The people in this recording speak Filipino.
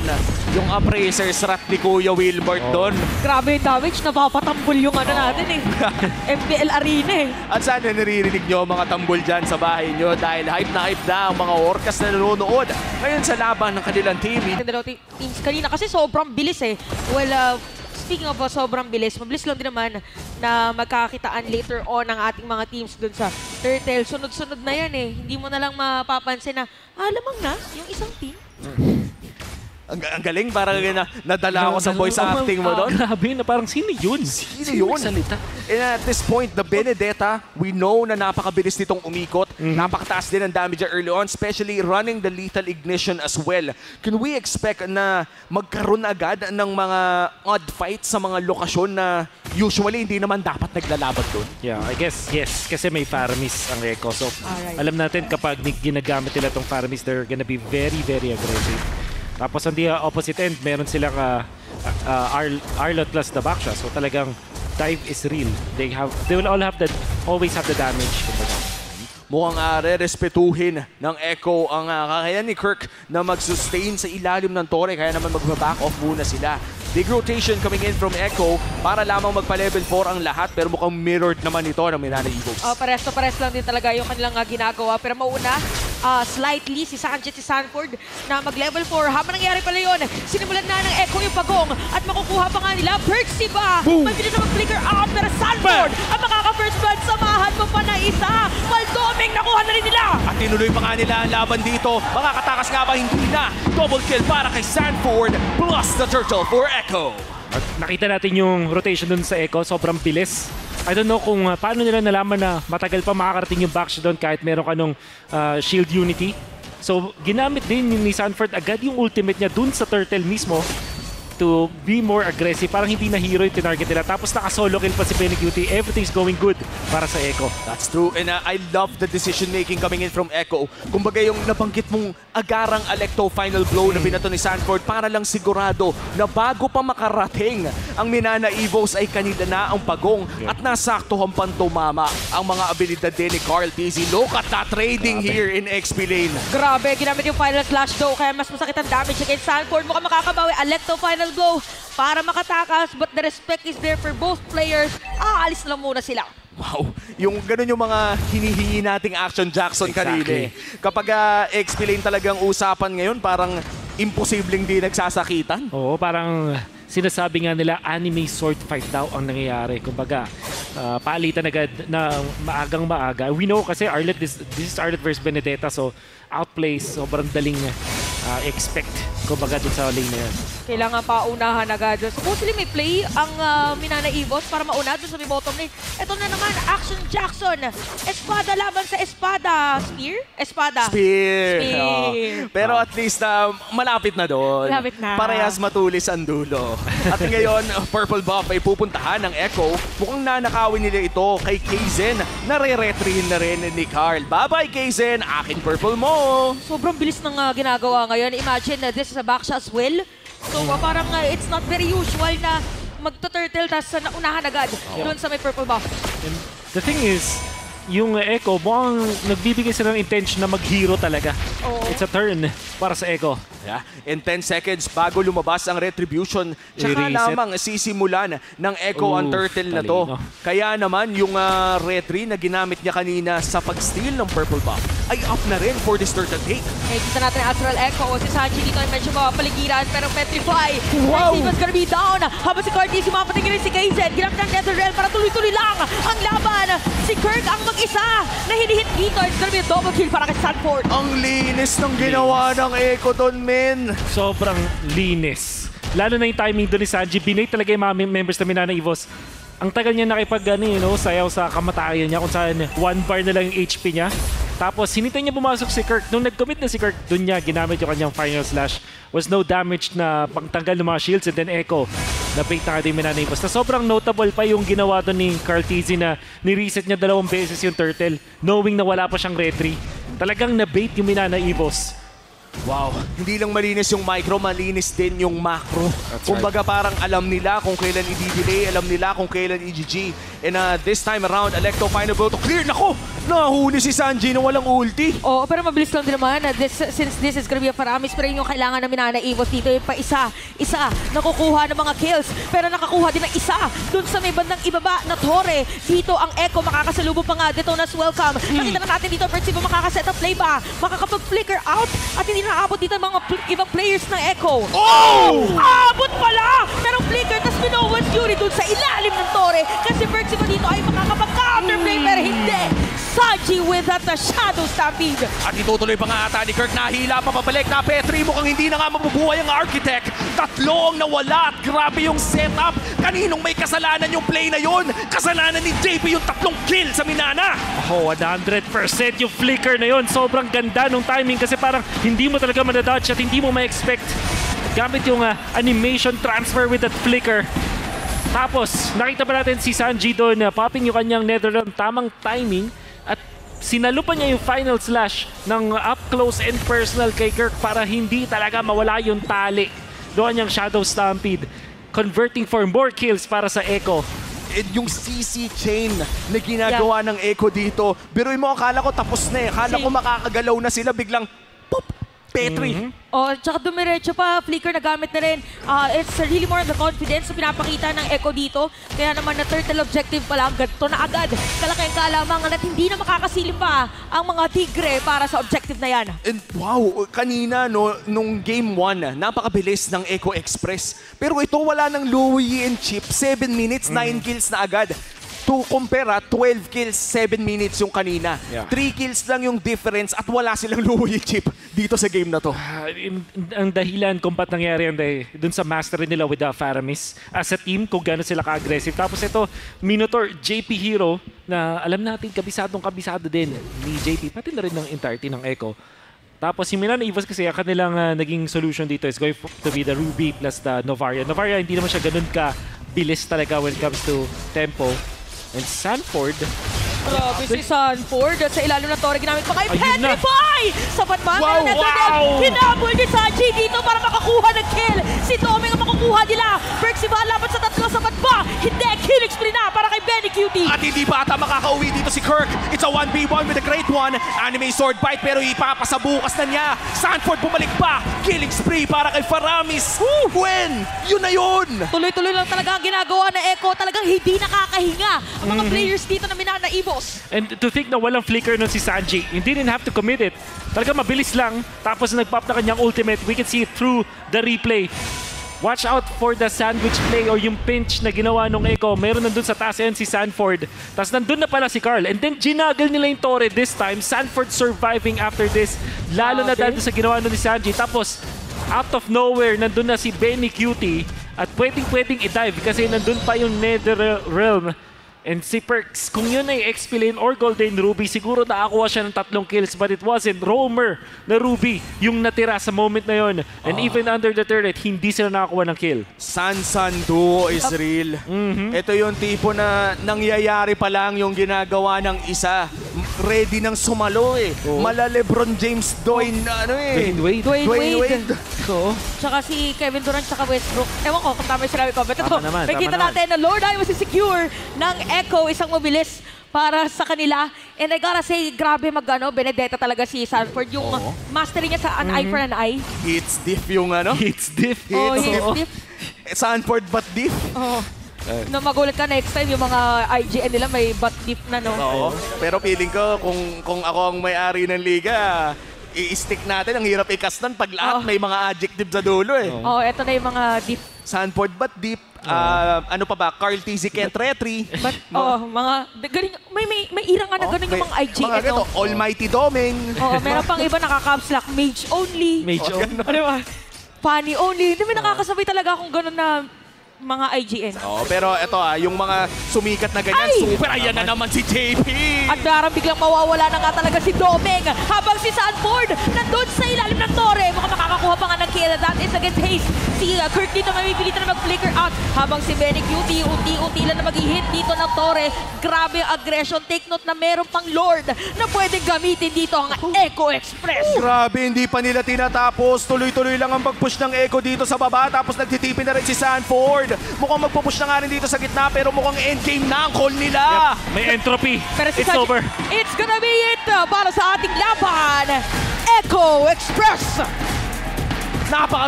doon. Yung appraiser's rat ni Kuya Wilbert doon. Grabe yung damage, napapatambol yung ano natin eh. MPL Arena eh. At sana naririnig nyo mga tambol dyan sa bahay nyo dahil hype na ang mga orcas na nanonood ngayon sa laban ng kanilang team. Dalawa teams kanina kasi sobrang bilis eh. Well, speaking of sobrang bilis, mabilis lang din naman na magkakitaan later on ang ating mga teams dun sa Turtle. Sunod-sunod na yan eh. Hindi mo na lang mapapansin na, lamang na yung isang team. Ang galing, parang nadala ako sa voice acting mo doon. Grabe na parang sino yun? Sino yun? Salita. And at this point, the Benedetta, we know na napakabilis nitong umikot. Napakataas din ang damage early on, especially running the lethal ignition as well. Can we expect na magkaroon agad ng mga odd fights sa mga lokasyon na usually hindi naman dapat naglalaban doon? Yeah, I guess yes. Kasi may Faramis ang Echo. So, alam natin kapag ginagamit nila tong Faramis, they're gonna be very, very aggressive. Tapos on the opposite end, meron silang Arlot plus the Baksha. So talagang dive is real. They will all always have the damage. Mukhang re-respetuhin ng Echo ang kakayahan ni Kirk na mag-sustain sa ilalim ng tore. Kaya naman mag-back off muna sila. Big rotation coming in from Echo para lamang magpa-level 4 ang lahat. Pero mukhang mirrored naman ito ng Mirana Evos. Pares lang din talaga yung kanilang ginagawa. Pero mauna, slightly si Sanjit, si Sanford na mag-level 4. Habang nangyari pala yun, sinimulan na ng Echo yung pagong at makukuha pa nga nila. Perksy ba? Mabilis na mag-flicker out pero Sanford ang makaka-first blood. Samahan mo pa na isa. Maldoming nakuha na rin nila. At tinuloy pa nga nila ang laban dito. Makakatakas nga ba? Hindi na. Double kill para kay Sanford plus the turtle for Echo. At nakita natin yung rotation dun sa Echo. Sobrang bilis. I don't know kung paano nila nalaman na matagal pa makakarating yung Baksha doon kahit meron ka nung shield unity. So, ginamit din ni Sanford agad yung ultimate niya dun sa Turtle mismo to be more aggressive. Parang hindi na hero yung tinarget nila. Tapos naka-solo kill pa si Benecutie. Everything's going good para sa Echo. That's true. And I love the decision-making coming in from Echo. Kumbaga yung nabanggit mong agarang Alecto final blow na binato ni Sanford para lang sigurado na bago pa makarating ang Minana Evos ay kanila na ang pagong at nasaktuhan pang tumama ang mga abilidad din ni Carl TZ. Look at that trading here in XP Lane. Grabe, ginamit yung final slash though kaya mas masakit ang damage against Sanford. Mukhang makakabawi. Alecto final blow para makatakas but the respect is there for both players. Aalis lang muna sila. Wow, yung ganun yung mga hinihingi nating Action Jackson kanina. Kapag XP Lane talagang usapan ngayon, parang imposibleng di nagsasakitan. Oo, parang sinasabi nga nila anime sword fight daw ang nangyayari. Kumbaga, palitan agad na maagang maaga. We know kasi Arlot, this is Arlot versus Benedetta, so outplays, sobrang daling expect kumbaga dun sa lane na yan. Kailangan paunahan agad. Supposedly may play ang Minana Evos para mauna dun sa may bottom lane. Ito na naman, Action Jackson. Espada laban sa Espada. Spear? Espada. Spear. Spear. Pero at least malapit na doon. Malapit na. Parehas matulis ang dulo. At ngayon, purple buff ay pupuntahan ng Echo. Mukhang nanakawin nila ito kay Kaizen. Nare-retrihin na rin ni Carl. Bye-bye Kaizen, aking purple mo. Sobrang bilis ng ginagawa ngayon. Imagine na this is a Baksha as well. So parang it's not very usual na magto-turtle tapos naunahan agad doon sa may purple buff. And the thing is, yung Echo, mukhang nagbibigay sila ng intention na mag-hero talaga. It's a turn para sa Echo. Yeah. In 10 seconds bago lumabas ang Retribution, tsaka lamang sisimulan ng Echo ang turtle na to. Kaya naman yung retry na ginamit niya kanina sa pag-steal ng purple buff ay up na rin for this turtle take. Kita natin ang Astral Echo. Si Sanji dito ay medyo mapapaligiran pero Petrify. Wow! Steven's gonna be down. Habang si Carty, sumapatingin rin si Kaizen. Ginamit ng Netherrealm para tuloy-tuloy lang ang laban. Si Kirk ang mag-isa na hinihit dito. It's gonna be a double kill para kay Sanford. Ang linis ng ginawa ng Echo doon, men. Sobrang linis. Lalo na yung timing doon ni Sanji. Binay talaga yung mga members na Minana Evos. Ang tagal niya nakipag sayaw sa kamatayan niya kung saan 1 bar na lang yung HP niya. Tapos hinintay niya pumasok si Kirk. Nung nag-commit na si Kirk, doon niya ginamit yung kanyang final slash. Was no damage na pangtanggal ng mga shields and then Echo. Na-bait na din Minana Evos. Na sobrang notable pa yung ginawa doon ni Carl TZ na ni-reset niya 2 beses yung turtle knowing na wala pa siyang retry. Talagang na-bait yung Minana Evos. Wow, hindi lang malinis yung micro, malinis din yung macro. Kumbaga parang alam nila kung kailan i-delay, alam nila kung kailan i-GG. And this time around, Electo final blow to clear. Nako, nahuli si Sanji na walang ulti. Oo, pero mabilis lang din naman. Since this is gonna be a Faramis, pero yung kailangan namin na Evos dito, yung pa isa, nakukuha ng mga kills. Pero nakakuha din ng isa dun sa may bandang ibaba na Torre. Dito ang Echo, makakasalubong pa nga. Detonas welcome. Nakita na natin dito, Percival makakaset up play ba? Makakapag-flicker out at hindi nakaabot dito ang mga ibang players ng Echo. Oh! Abot pala! Merong flicker, tapos Minowan's Fury dun sa ilalim ng Torre. Kasi Percival dito ay makakapag-counterplay, pero hindi. Sanji with that Shadow Stampede. At itutuloy pa nga ata ni Kirk, nahila pa pabalik na Petri, mukhang hindi na nga mabubuhay ang Architect. Tatlo ang nawala at grabe yung setup. Kaninong may kasalanan yung play na yun? Kasalanan ni JP yung 3 kill sa Minana. Oh, 100% yung flicker na yun. Sobrang ganda nung timing kasi parang hindi mo talaga madadodge at hindi mo ma-expect. Gamit yung animation transfer with that flicker. Tapos, nakita pa natin si Sanji doon popping yung kanyang Netherrealm. Tamang timing at sinalupan niya yung final slash ng up close and personal kay Kirk para hindi talaga mawala yung tali. Doon niyang Shadow Stampede. Converting for more kills para sa Echo. And yung CC chain na ginagawa ng Echo dito, biruin mo, akala ko tapos na eh. Akala ko makakagalaw na sila, biglang pop! Petri. Oh, tsaka dumiretso pa, flicker na gamit na rin. It's really more of the confidence na pinapakita ng Echo dito. Kaya naman na turtle objective pa lang, ganito na agad. Kalaki ang kalamangan at hindi na makakasilip pa ang mga Tigre para sa objective na yan. And wow, kanina no, nung game 1, napakabilis ng Echo Express. Pero ito wala ng Louis and Chip, 7 minutes, 9 kills na agad. To compare, 12 kills, 7 minutes yung kanina. 3 kills lang yung difference at wala silang Louis chip dito sa game na to. Ang dahilan kung ba't nangyari yan dun sa mastery nila with the Faramis as a team kung gano'n sila ka-aggressive. Tapos ito, Minotaur, JP Hero na alam natin kabisado din ni JP, pati na rin ng entirety ng Echo. Tapos yung Minana Evos kasi ang kanilang naging solution dito is going to be the Ruby plus the Novaria. Novaria hindi naman siya ganun ka bilis talaga when it comes to tempo. And Sanford. Grabe si Sanford at sa ilalim ng Torre ginamit pa kay Ayun na. Petrify! Sapat ba? Wow, Meron na wow! Hinabol ni Sanji dito para makakuha ng kill. Si Tommy ang makukuha nila. Percival laban sa 3, sapat ba? Hindi, killing spree na para kay Benny Cutie. At hindi pa ata makakauwi dito si Kirk. It's a 1v1 with a great one. Anime sword bite pero ipapasabukas na niya. Sanford bumalik pa. Killing spree para kay Faramis. When? Yun na yun! Tuloy-tuloy lang talaga ang ginagawa na Echo. Talagang hindi nakakahinga ang mga players dito na Minana Evos. And to think na walang flicker nun si Sanji, he didn't have to commit it. Talaga mabilis lang. Tapos nag-pop na kanyang ultimate. We can see it through the replay. Watch out for the sandwich play or yung pinch na ginawa nung Echo. Meron nandun sa taas yan si Sanford. Tapos nandun na pala si Carl. And then ginaggle nila yung Torre this time. Sanford surviving after this. Lalo na dahil sa ginawa nun ni Sanji. Tapos out of nowhere, nandun na si Benny Cutie. At pwedeng i-dive kasi nandun pa yung Netherrealm. And si Perks, kung yun ay XP lane or Golden Ruby, siguro nakakuha siya ng 3 kills but it wasn't. Roamer na Ruby yung natira sa moment na yun. And even under the turret, hindi sila nakakuha ng kill. San duo is real. Ito yung tipo na nangyayari pa lang yung ginagawa ng isa. Ready nang sumalo eh. Mala LeBron James Dwayne Dwayne Wade. So, Tsaka si Kevin Durant tsaka Westbrook. Ewan ko kung tama yung sinabi ko. But ito, Tama naman, nakikita tama natin na Lord I was secure ng Echo, isang mabilis para sa kanila. And I gotta say, grabe Benedetta talaga si Sanford. Yung mastery niya sa an eye for an eye. it's diff yung ano? It's diff. Oh, It's he's diff. stiff. Sanford but diff. Oh. No, magulat ka next time yung mga IGN nila may butt dip na, no? Oo. Pero feeling ko kung ako ang may-ari ng liga, i-stick natin. Ang hirap i-cast nun pag lahat may mga adjective sa dulo eh. Oh, eto na yung mga dip. Sanford but deep. Ano pa ba? Carl TZ Kent Retry. But, mga, galing, may irang nga na ganun yung mga IGN, Mga ganito, no? Almighty Doming. Oo, meron pang iba nakaka-caps lock, mage only. Mage ganun. Ano ba? Funny only. Hindi, may nakakasabay talaga kung ganun na mga IGN. Oh, pero eto yung mga sumikat na ganyan, Ay! super, ayan na naman si JP! At darang biglang mawawala na nga talaga si Domeng habang si Sanford nandun sa ilalim ng Torre. Mukhang makakakuha pa nga ng kill. That is against Haze. Si Kirk dito mamipilitan na mag-flicker out habang si Benny Cutie unti-unti lang na mag-hit dito ng Torre. Grabe ang aggression. Take note na meron pang Lord na pwedeng gamitin dito ang Echo Express. Grabe, hindi pa nila tinatapos. Tuloy-tuloy lang ang pag-push ng Echo dito sa baba. Tapos nagtitipin na rin si Sanford. Mukhang magpupush na nga rin dito sa gitna. Pero mukhang endgame na ang call nila. May entropy. Pero si It's Sanji, over. It's gonna be it para sa ating laban. Echo Express. Napaka